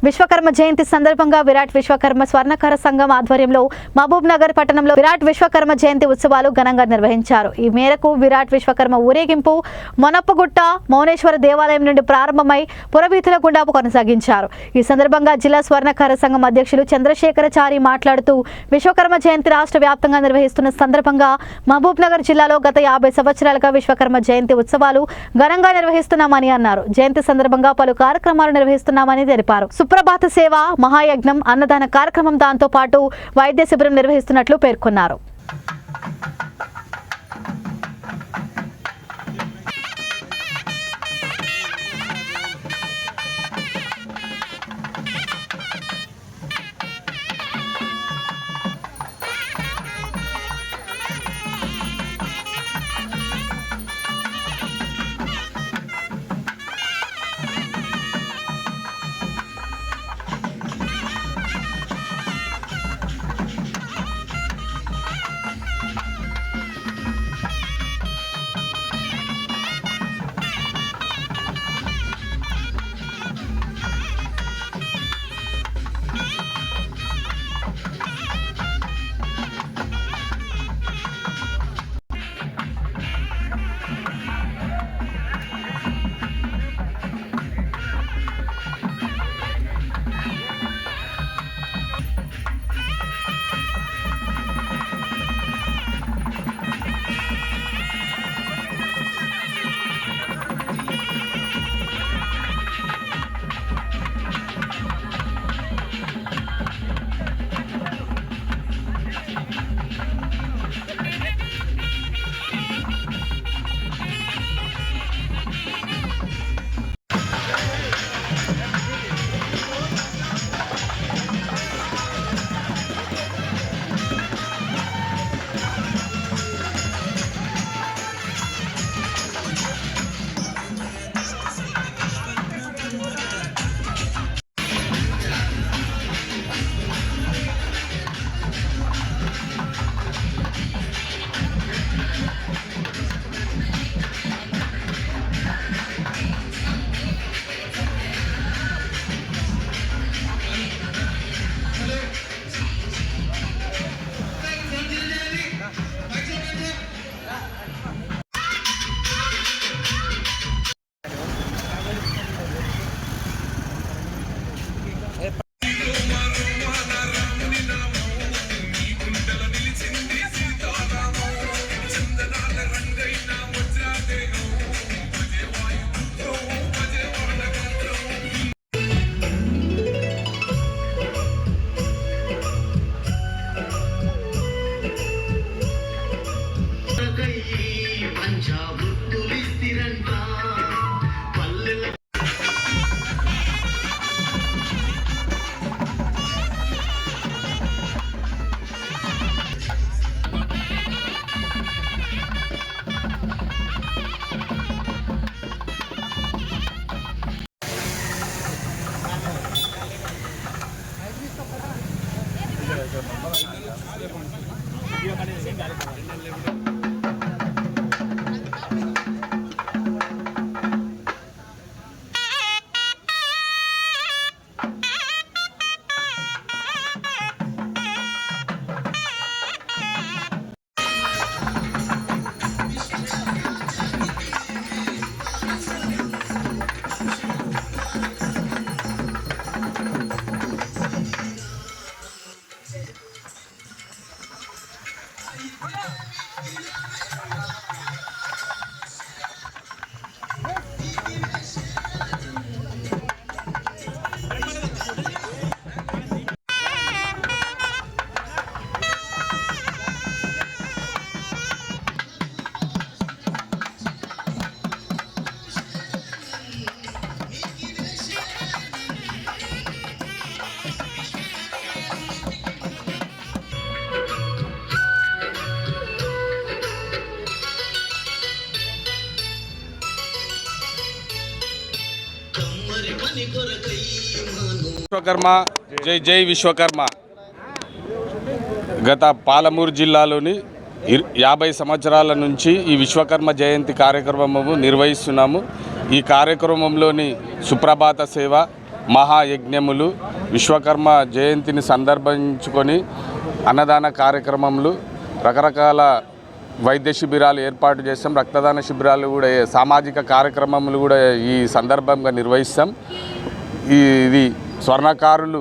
విశ్వకర్మ జయంతి సందర్భంగా విరాట్ విశ్వకర్మ స్వర్ణకార సంఘం ఆధ్వర్యంలో మహబూబ్ నగర్ పట్టణంలో విరాట్ విశ్వకర్మ జయంతి ఉత్సవాలు ఘనంగా నిర్వహించారు. ఈ మేరకు విరాట్ విశ్వకర్మ ఊరేగింపు మొనప్పగుట్ట మౌనేశ్వర దేవాలయం నుండి ప్రారంభమై పురవీధుల గుండా కొనసాగించారు. ఈ సందర్భంగా జిల్లా స్వర్ణకార సంఘం అధ్యక్షులు చంద్రశేఖరచారి మాట్లాడుతూ విశ్వకర్మ జయంతి రాష్ట్ర వ్యాప్తంగా నిర్వహిస్తున్న సందర్భంగా మహబూబ్ నగర్ జిల్లాలో గత 50 సంవత్సరాలుగా విశ్వకర్మ జయంతి ఉత్సవాలు ఘనంగా నిర్వహిస్తున్నామని అన్నారు. జయంతి సందర్భంగా పలు కార్యక్రమాలు నిర్వహిస్తున్నామని తెలిపారు. సుప్రభాత సేవ, మహాయజ్ఞం, అన్నదాన కార్యక్రమం, దాంతో పాటు వైద్య శిబిరం నిర్వహిస్తున్నట్లు పేర్కొన్నారు. విశ్వకర్మ జై జై విశ్వకర్మ. గత పాలమూరు జిల్లాలోని 50 సంవత్సరాల నుంచి ఈ విశ్వకర్మ జయంతి కార్యక్రమము నిర్వహిస్తున్నాము. ఈ కార్యక్రమంలోని సుప్రభాత సేవ, మహాయజ్ఞములు, విశ్వకర్మ జయంతిని సందర్భించుకొని అన్నదాన కార్యక్రమములు, రకరకాల వైద్య శిబిరాలు ఏర్పాటు చేస్తాం. రక్తదాన శిబిరాలు కూడా, సామాజిక కార్యక్రమములు కూడా ఈ సందర్భంగా నిర్వహిస్తాం. ఇది స్వర్ణకారులు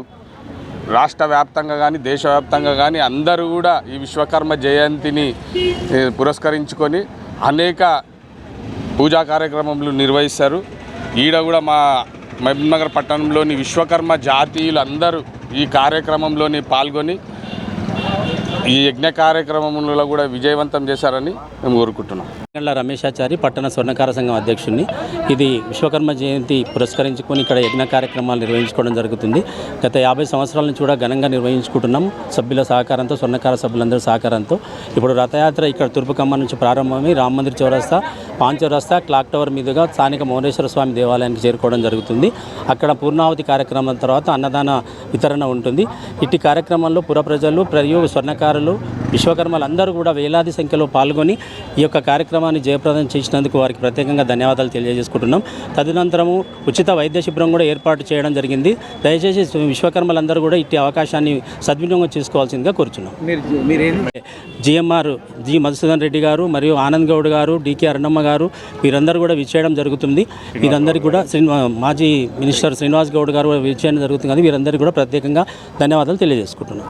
రాష్ట్ర వ్యాప్తంగా కానీ దేశవ్యాప్తంగా కానీ అందరూ కూడా ఈ విశ్వకర్మ జయంతిని పురస్కరించుకొని అనేక పూజా కార్యక్రమములు నిర్వహిస్తారు. ఈడ కూడా మా మహబూబ్నగర్ పట్టణంలోని విశ్వకర్మ జాతీయులు అందరూ ఈ కార్యక్రమంలోని పాల్గొని ఈ యజ్ఞ కార్యక్రమంలో కూడా విజయవంతం చేశారని మేము కోరుకుంటున్నాం. గండ్ల రమేశాచారి పట్టణ స్వర్ణకార సంఘం అధ్యక్షుడిని. ఇది విశ్వకర్మ జయంతి పురస్కరించుకొని ఇక్కడ యజ్ఞ కార్యక్రమాలు నిర్వహించుకోవడం జరుగుతుంది. గత 50 సంవత్సరాల నుంచి కూడా ఘనంగా నిర్వహించుకుంటున్నాం. సభ్యుల సహకారంతో, స్వర్ణకార సభ్యులందరి సహకారంతో. ఇప్పుడు రథయాత్ర ఇక్కడ తూర్పుకమ్మ నుంచి ప్రారంభమై రామ్ మందిర్ చౌరస్తా, పాన్ చౌరస్తా, క్లాక్ టవర్ మీదుగా స్థానిక మౌనేశ్వర స్వామి దేవాలయానికి చేరుకోవడం జరుగుతుంది. అక్కడ పూర్ణావతి కార్యక్రమం తర్వాత అన్నదాన వితరణ ఉంటుంది. ఇట్టి కార్యక్రమంలో పుర ప్రజలు మరియు స్వర్ణకారులు, విశ్వకర్మలు అందరూ కూడా వేలాది సంఖ్యలో పాల్గొని ఈ యొక్క కార్యక్రమాన్ని జయప్రదం చేసినందుకు వారికి ప్రత్యేకంగా ధన్యవాదాలు తెలియజేసుకుంటున్నాం. తదనంతరము ఉచిత వైద్య శిబిరం కూడా ఏర్పాటు చేయడం జరిగింది. దయచేసి విశ్వకర్మలందరూ కూడా ఇట్టి అవకాశాన్ని సద్వినియోగం చేసుకోవాల్సిందిగా కోరుచున్నాం. జిఎంఆర్ జి మధుసూదన్ రెడ్డి గారు మరియు ఆనంద్ గౌడ్ గారు, డికే అరుణమ్మ గారు వీరందరూ కూడా విచ్చేయడం జరుగుతుంది. వీరందరికీ కూడా మాజీ మినిస్టర్ శ్రీనివాస్ గౌడ్ గారు విచ్చేయడం జరుగుతుంది. వీరందరికీ కూడా ప్రత్యేకంగా ధన్యవాదాలు తెలియజేసుకుంటున్నాం.